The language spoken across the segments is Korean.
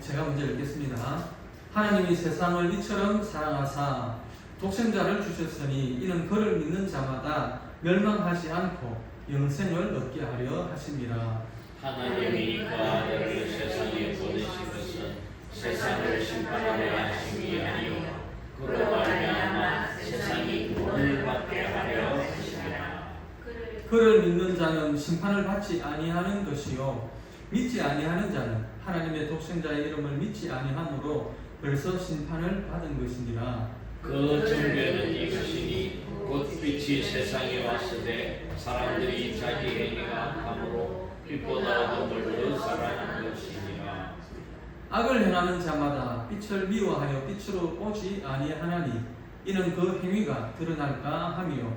제가 먼저 읽겠습니다. 하나님이 세상을 이처럼 사랑하사 독생자를 주셨으니 이는 그를 믿는 자마다 멸망하지 않고 영생을 얻게 하려 하심이라. 하나님이 그 아들을 세상에 보내신 것은 세상을 심판하려 하심이 아니요 그로 말미암아 세상이 구원을 받게 하려 하심이라. 그를 믿는 자는 심판을 받지 아니하는 것이요 믿지 아니하는 자는 하나님의 독생자의 이름을 믿지 아니하므로 벌써 심판을 받은 것이니라. 그 증거는 이것이니 곧 빛이 세상에 왔으되 사람들이 자기 행위가 악함으로 빛보다 더 멀리 살아난 것이니라. 악을 행하는 자마다 빛을 미워하여 빛으로 오지 아니하나니 이는 그 행위가 드러날까 함이요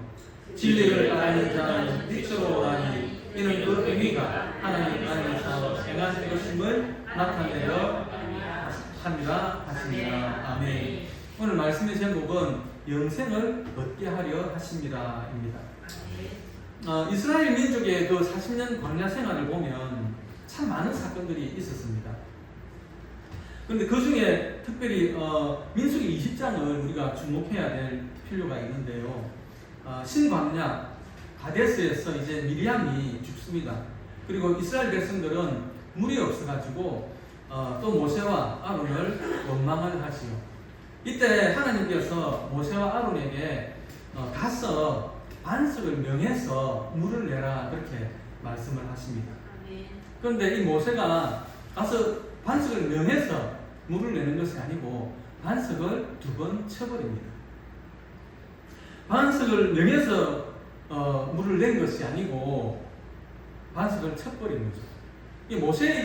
진리를 알는 자는 빛으로 오라니 이는 그 행위가 하나님 안에서 행한 것임을 나타내려 함이라 하십니다. 아멘. 오늘 말씀의 제목은 영생을 얻게 하려 하십니다입니다. 이스라엘 민족의 그 40년 광야 생활을 보면 참 많은 사건들이 있었습니다. 그런데 그 중에 특별히 민수기 20장을 우리가 주목해야 될 필요가 있는데요. 신광야 가데스에서 이제 미리암이 죽습니다. 그리고 이스라엘 백성들은 물이 없어가지고 또 모세와 아론을 원망을 하지요. 이때 하나님께서 모세와 아론에게 가서 반석을 명해서 물을 내라 그렇게 말씀을 하십니다. 그런데 이 모세가 가서 반석을 명해서 물을 내는 것이 아니고 반석을 2번 쳐버립니다. 반석을 명해서 물을 낸 것이 아니고 반석을 쳐버린 거죠. 이 모세의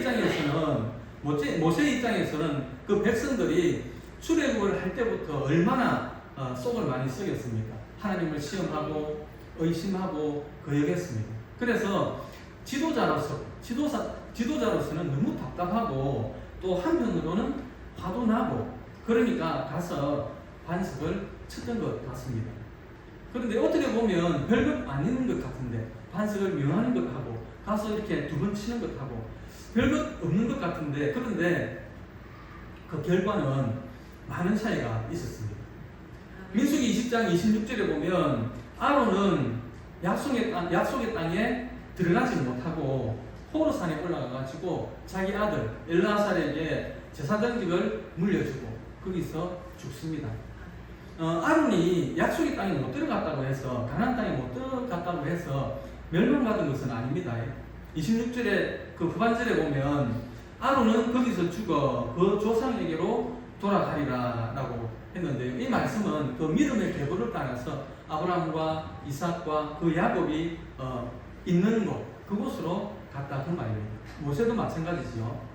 입장에서는 그 백성들이 출애굽을 할 때부터 얼마나 속을 많이 썩였습니까? 하나님을 시험하고 의심하고 거역했습니다. 그래서 지도자로서는 너무 답답하고 또 한편으로는 화도 나고 그러니까 가서 반석을 쳤던 것 같습니다. 그런데 어떻게 보면 별것 아닌 것 같은데 반석을 명하는 것 하고 가서 이렇게 2번 치는 것 하고 별것 없는 것 같은데 그런데 그 결과는 많은 차이가 있었습니다. 민수기 20장 26절에 보면 아론은 약속의 땅에 들어가지 못하고 호르산에 올라가가지고 자기 아들 엘라살에게 제사장직을 물려주고 거기서 죽습니다. 아론이 약속의 땅에 못 들어갔다고 해서 가나안 땅에 못 들어갔다고 해서 멸망받은 것은 아닙니다. 26절에 그 후반절에 보면 아론은 거기서 죽어 그 조상에게로 돌아가리라 라고 했는데요. 이 말씀은 그 믿음의 계보를 따라서 아브라함과 이삭과 그 야곱이 있는 곳 그곳으로 갔다 그 말입니다. 모세도 마찬가지지요.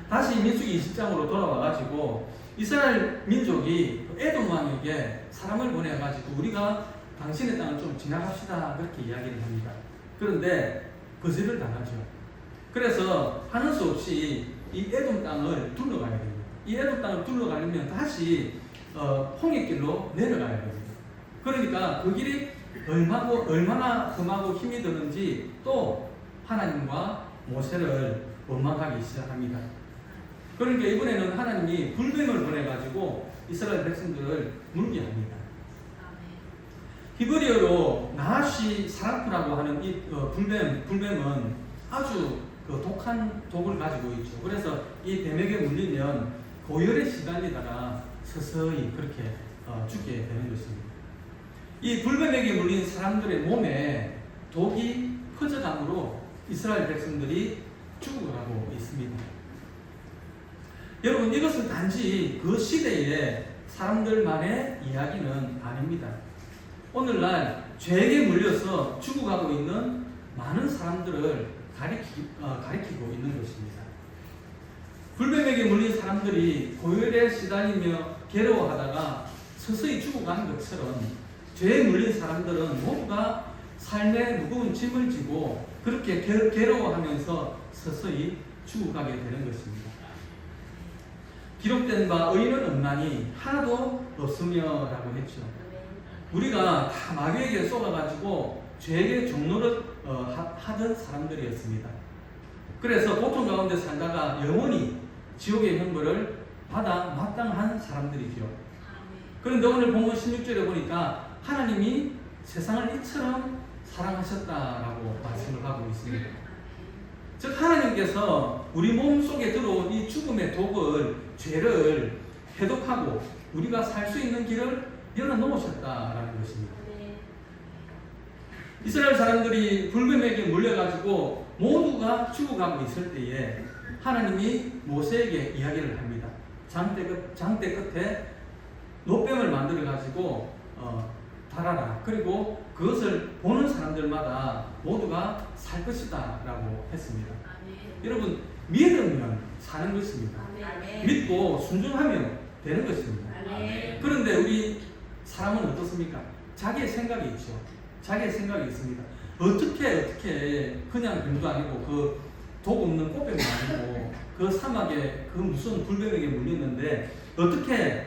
다시 민수기 20장으로 돌아와가지고 이스라엘 민족이 에돔 왕에게 사람을 보내가지고 우리가 당신의 땅을 좀 지나갑시다 그렇게 이야기를 합니다. 그런데 거절을 당하죠. 그래서 하는 수 없이 이 에돔 땅을 둘러가야 됩니다. 이 에돔 땅을 둘러가려면 다시 홍해길로 내려가야 됩니다. 그러니까 그 길이 얼마나 험하고 힘이 드는지 또 하나님과 모세를 원망하기 시작합니다. 그러니까 이번에는 하나님이 불뱀을 보내가지고 이스라엘 백성들을 물게 합니다. 히브리어로 나하시 사라프라고 하는 이 불뱀은 아주 독한 독을 가지고 있죠. 그래서 이 뱀에게 물리면 고열에 시달리다가 서서히 그렇게 죽게 되는 것입니다. 이 불뱀에게 물린 사람들의 몸에 독이 퍼져감으로 이스라엘 백성들이 죽어가고 있습니다. 여러분 이것은 단지 그 시대의 사람들만의 이야기는 아닙니다. 오늘날 죄에 물려서 죽어가고 있는 많은 사람들을 가리키고 있는 것입니다. 불뱀에게 물린 사람들이 고열에 시달리며 괴로워하다가 서서히 죽어가는 것처럼 죄에 물린 사람들은 모두가 삶의 무거운 짐을 지고 그렇게 괴로워하면서 서서히 죽어가게 되는 것입니다. 기록된 바 의인은 없나니 하나도 없으며라고 했죠. 우리가 다 마귀에게 쏘아가지고 죄의 종로를 하던 사람들이었습니다. 그래서 고통 가운데 살다가 영원히 지옥의 형벌을 받아 마땅한 사람들이죠. 그런데 오늘 본문 16절에 보니까 하나님이 세상을 이처럼 사랑하셨다라고 말씀을 하고 있습니다. 즉 하나님께서 우리 몸속에 들어온 이 죽음의 독을, 죄를 해독하고 우리가 살 수 있는 길을 열어놓으셨다라는 것입니다. 이스라엘 사람들이 불뱀에게 물려가지고 모두가 죽어가고 있을 때에 하나님이 모세에게 이야기를 합니다. 장대 끝에 노뱀을 만들어가지고 달아라. 그리고 그것을 보는 사람들마다 모두가 살 것이다 라고 했습니다. 여러분, 믿으면 사는 것입니다. 믿고 순종하면 되는 것입니다. 그런데 우리 사람은 어떻습니까? 자기의 생각이 있죠. 자기의 생각이 있습니다. 어떻게 그냥 뱀도 아니고 그 독 없는 꽃뱀도 아니고 그 사막에 그 무슨 불뱀에게 물렸는데 어떻게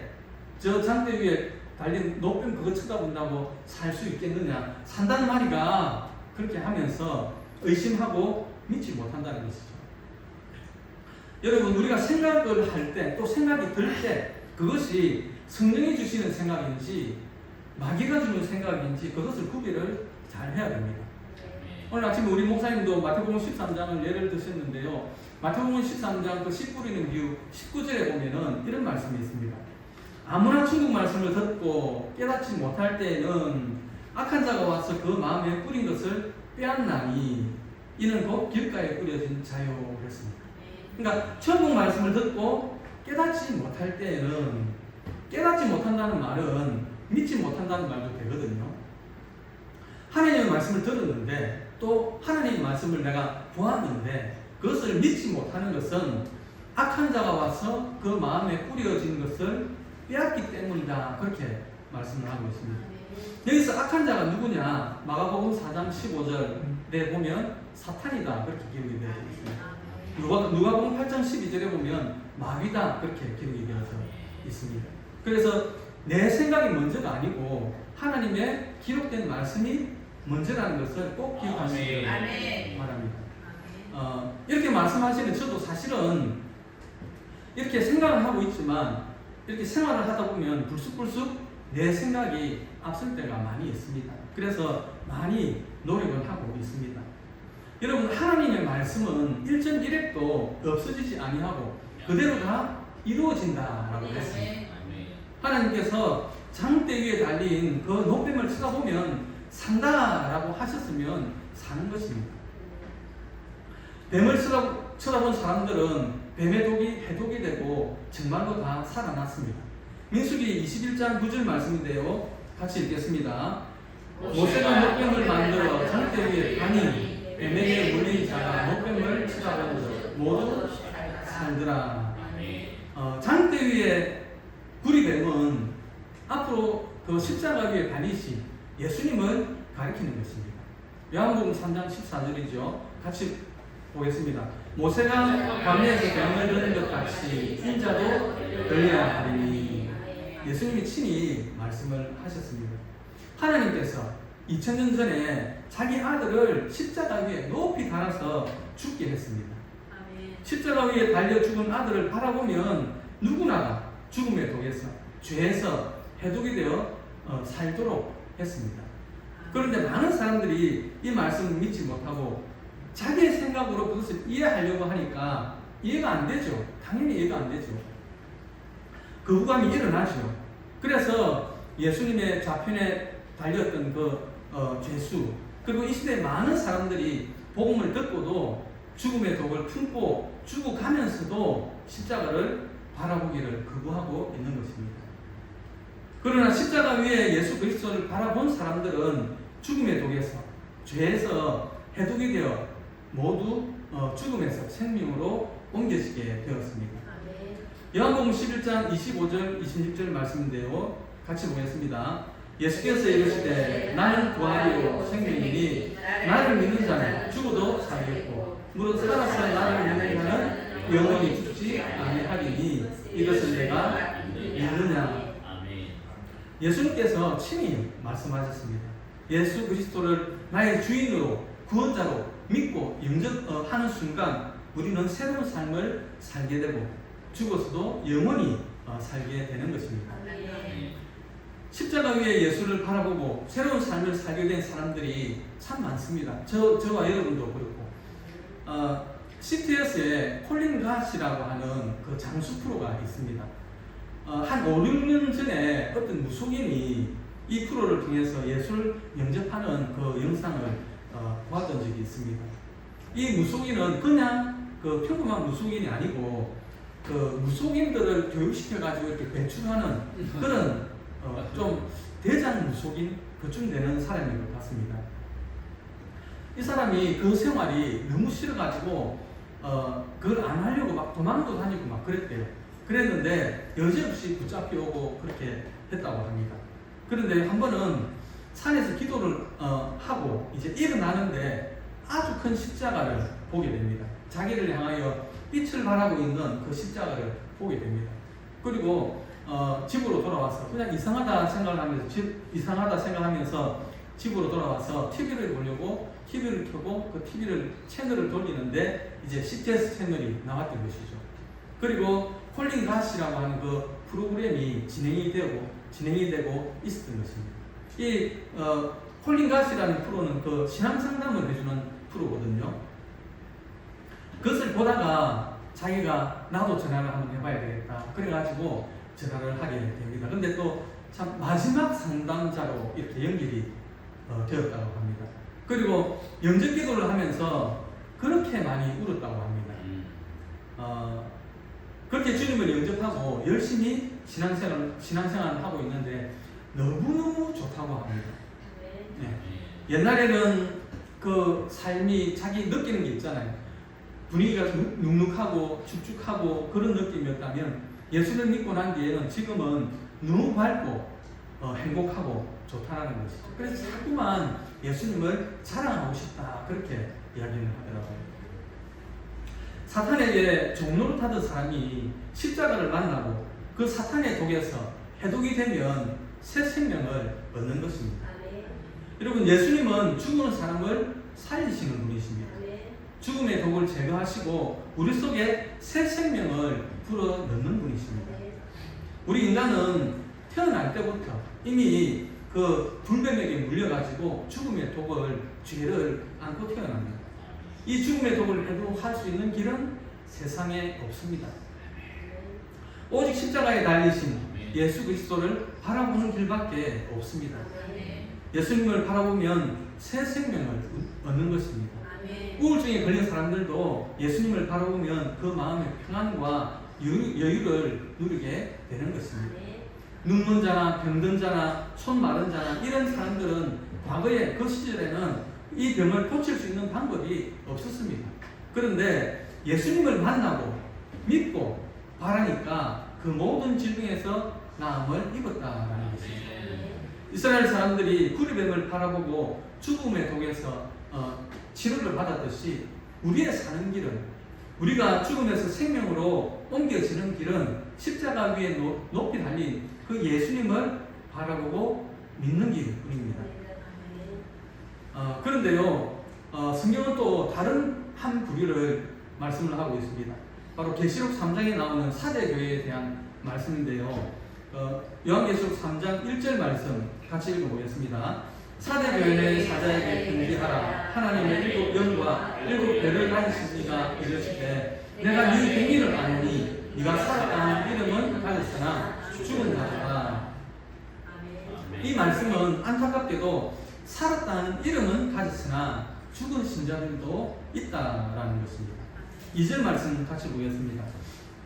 저 장대 위에 달린 노뱀 그거 쳐다본다고 살 수 있겠느냐? 산다는 말이가 그렇게 하면서 의심하고 믿지 못한다는 것이죠. 여러분, 우리가 생각을 할 때 또 생각이 들 때 그것이 성령이 주시는 생각인지 마귀가 주는 생각인지 그것을 구별을 잘 해야 됩니다. 오늘 아침에 우리 목사님도 마태복음 13장을 예를 드셨는데요. 마태복음 13장 그 씨 뿌리는 비유 19절에 보면은 이런 말씀이 있습니다. 아무나 중국 말씀을 듣고 깨닫지 못할 때에는 악한 자가 와서 그 마음에 뿌린 것을 빼앗나니 이는 곧 길가에 뿌려진 자요 그랬습니다. 그러니까 천국 말씀을 듣고 깨닫지 못할 때에는 깨닫지 못한다는 말은 믿지 못한다는 말도 되거든요. 하나님의 말씀을 들었는데 또 하나님의 말씀을 내가 보았는데 그것을 믿지 못하는 것은 악한 자가 와서 그 마음에 뿌려진 것을 빼앗기 때문이다. 그렇게 말씀을 하고 있습니다. 여기서 악한 자가 누구냐? 마가복음 4장 15절에 보면 사탄이다. 그렇게 기록이 되어 있습니다. 누가복음 8장 12절에 보면 마귀다. 그렇게 기록이 되어서 있습니다. 그래서 내 생각이 먼저가 아니고 하나님의 기록된 말씀이 먼저라는 것을 꼭 기억하시기 바랍니다. 이렇게 말씀하시는 저도 사실은 이렇게 생각을 하고 있지만 이렇게 생활을 하다 보면 불쑥불쑥 내 생각이 앞설 때가 많이 있습니다. 그래서 많이 노력을 하고 있습니다. 여러분, 하나님의 말씀은 일전일획도 없어지지 아니하고 그대로 다 이루어진다라고 했습니다. 하나님께서 장대 위에 달린 그 노뱀을 쳐다보면 산다라고 하셨으면 사는 것입니다. 뱀을 쳐다본 사람들은 뱀의 독이 해독이 되고 정말로 다 살아났습니다. 민수기 21장 9절 말씀인데요. 같이 읽겠습니다. 모세가 노뱀을 만들어 장대 위에 가니 뱀에게 물린 자가 노뱀을 쳐다보고 모두 살더라. 장대 위에 구리뱀은 앞으로 그 십자가 위에 다니시 예수님을 가리키는 것입니다. 요한복음 3장 14절이죠. 같이 보겠습니다. 모세가 광야에서 뱀을 드는 것 같이 인자도 들려야 하리니 예수님이 친히 말씀을 하셨습니다. 하나님께서 2000년 전에 자기 아들을 십자가 위에 높이 달아서 죽게 했습니다. 십자가 위에 달려 죽은 아들을 바라보면 누구나 죽음의 독에서 죄에서 해독이 되어 살도록 했습니다. 그런데 많은 사람들이 이 말씀을 믿지 못하고 자기의 생각으로 그것을 이해하려고 하니까 이해가 안 되죠. 당연히 이해가 안 되죠. 거부감이 일어나죠. 그래서 예수님의 좌편에 달렸던 그 죄수 그리고 이 시대에 많은 사람들이 복음을 듣고도 죽음의 독을 품고 죽어가면서도 십자가를 바라보기를 거부하고 있는 것입니다. 그러나 십자가 위에 예수 그리스도를 바라본 사람들은 죽음의 독에서 죄에서 해독이 되어 모두 죽음에서 생명으로 옮겨지게 되었습니다. 요한복음 11장 25절 26절 말씀인데요. 같이 보겠습니다. 예수께서 이르시되 나는 부활이요 생명이니 나를 믿는 자는 죽어도 살겠고 무릇 살아서 나를 믿는 자는 영원히 죽지 아니하리니 이것을 내가 믿느냐. 예수님께서 친히 말씀하셨습니다. 예수 그리스도를 나의 주인으로 구원자로 믿고 영접하는 순간 우리는 새로운 삶을 살게 되고 죽어서도 영원히 살게 되는 것입니다. 십자가 위에 예수를 바라보고 새로운 삶을 살게 된 사람들이 참 많습니다. 저와 여러분도 그렇고 CTS에 콜린 갓이라고 하는 그 장수 프로가 있습니다. 한 5, 6년 전에 어떤 무속인이 이 프로를 통해서 예수를 영접하는 그 영상을 보았던 적이 있습니다. 이 무속인은 그냥 그 평범한 무속인이 아니고 그 무속인들을 교육시켜가지고 이렇게 배출하는 그런 좀 대장 무속인 그쯤 되는 사람인 것 같습니다. 이 사람이 그 생활이 너무 싫어가지고 그걸 안 하려고 막 도망도 다니고 막 그랬대요. 그랬는데 여지없이 붙잡혀 오고 그렇게 했다고 합니다. 그런데 한 번은 산에서 기도를 하고 이제 일어나는데 아주 큰 십자가를 보게 됩니다. 자기를 향하여 빛을 발하고 있는 그 십자가를 보게 됩니다. 그리고 집으로 돌아와서 그냥 이상하다 생각하면서 집으로 돌아와서 TV를 보려고 TV를 켜고 그 TV를 채널을 돌리는데 이제 CTS 채널이 나왔던 것이죠. 그리고 콜린 갓이라고 하는 그 프로그램이 진행이 되고 있었던 것입니다. 이 콜린 갓이라는 프로는 그 신앙 상담을 해주는 프로거든요. 그것을 보다가 자기가 나도 전화를 한번 해봐야 되겠다. 그래가지고 전화를 하게 됩니다. 근데 또 참 마지막 상담자로 이렇게 연결이 되었다고 합니다. 그리고 영접 기도를 하면서 그렇게 많이 울었다고 합니다. 그렇게 주님을 영접하고 열심히 신앙생활을 하고 있는데 너무너무 좋다고 합니다. 네. 옛날에는 그 삶이 자기 느끼는 게 있잖아요. 분위기가 눅눅하고 축축하고 그런 느낌이었다면 예수를 믿고 난 뒤에는 지금은 너무 밝고 행복하고 좋다는 것이죠. 그래서 자꾸만 예수님을 자랑하고 싶다 그렇게 이야기를 하더라고요. 사탄에게 종로를 타던 사람이 십자가를 만나고 그 사탄의 독에서 해독이 되면 새 생명을 얻는 것입니다. 여러분, 예수님은 죽는 사람을 살리시는 분이십니다. 죽음의 독을 제거하시고 우리 속에 새 생명을 불어넣는 분이십니다. 우리 인간은 태어날 때부터 이미 그 불뱀에게 물려가지고 죽음의 독을, 죄를 안고 태어납니다. 이 죽음의 독을 해독할 수 있는 길은 세상에 없습니다. 오직 십자가에 달리신 예수 그리스도를 바라보는 길밖에 없습니다. 예수님을 바라보면 새 생명을 얻는 것입니다. 우울증에 걸린 사람들도 예수님을 바라보면 그 마음의 평안과 여유를 누리게 되는 것입니다. 눕는 자나 병든 자나 손 마른 자나 이런 사람들은 과거에 그 시절에는 이 병을 고칠 수 있는 방법이 없었습니다. 그런데 예수님을 만나고 믿고 바라니까 그 모든 질병에서 나음을 입었다라는 것입니다. 이스라엘 사람들이 구리뱀을 바라보고 죽음의 독에서 치료를 받았듯이 우리의 사는 길은, 우리가 죽음에서 생명으로 옮겨지는 길은 십자가 위에 높이 달린 그 예수님을 바라보고 믿는 길뿐입니다. 그런데요, 성경은 또 다른 한 부류를 말씀을 하고 있습니다. 바로 계시록 3장에 나오는 사대교회에 대한 말씀인데요. 요한계시록 3장 1절 말씀 같이 읽어보겠습니다. 사대교회의 사자에게 편지하라. 하나님의 일곱 영과 일곱 배를 가지신 이가 이르시되 내가 네 행위를 아노니 네가 살았다는 이름은 가졌으나 죽은 자다. 이 말씀은 안타깝게도 살았다는 이름은 가졌으나 죽은 신자들도 있다라는 것입니다. 2절 말씀 같이 보겠습니다.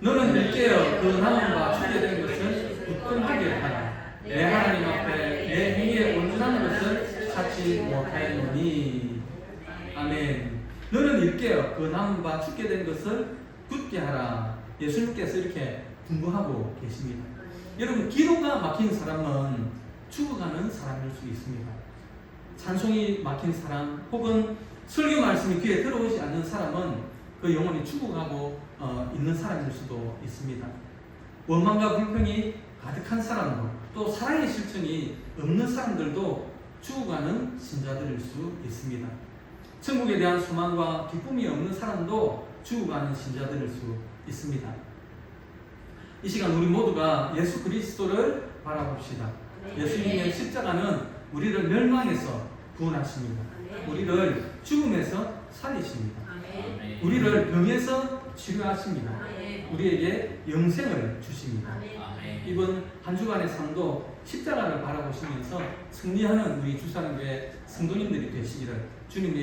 너는 일깨어 그 남은 죽게 된 것을 굳건하게 하라. 내 하나님 앞에 내 행위에 온전한 것을 찾지 못하였노니. 아멘. 너는 일깨어 그 남은 죽게 된 것을 굳게 하라. 예수님께서 이렇게 분부하고 계십니다. 여러분, 기도가 막힌 사람은 죽어가는 사람일 수 있습니다. 찬송이 막힌 사람 혹은 설교 말씀이 귀에 들어오지 않는 사람은 그 영혼이 죽어가고 있는 사람일 수도 있습니다. 원망과 불평이 가득한 사람도, 또 사랑의 실천이 없는 사람들도 죽어가는 신자들일 수 있습니다. 천국에 대한 소망과 기쁨이 없는 사람도 죽어가는 신자들일 수 있습니다. 이 시간 우리 모두가 예수 그리스도를 바라봅시다. 예수님의 십자가는 우리를 멸망에서 구원하십니다. 우리를 죽음에서 살리십니다. 아멘. 우리를 병에서 치료하십니다. 우리에게 영생을 주십니다. 아멘. 이번 한 주간의 삶도 십자가를 바라보시면서 승리하는 우리 주사랑교회 성도님들이 되시기를 주님의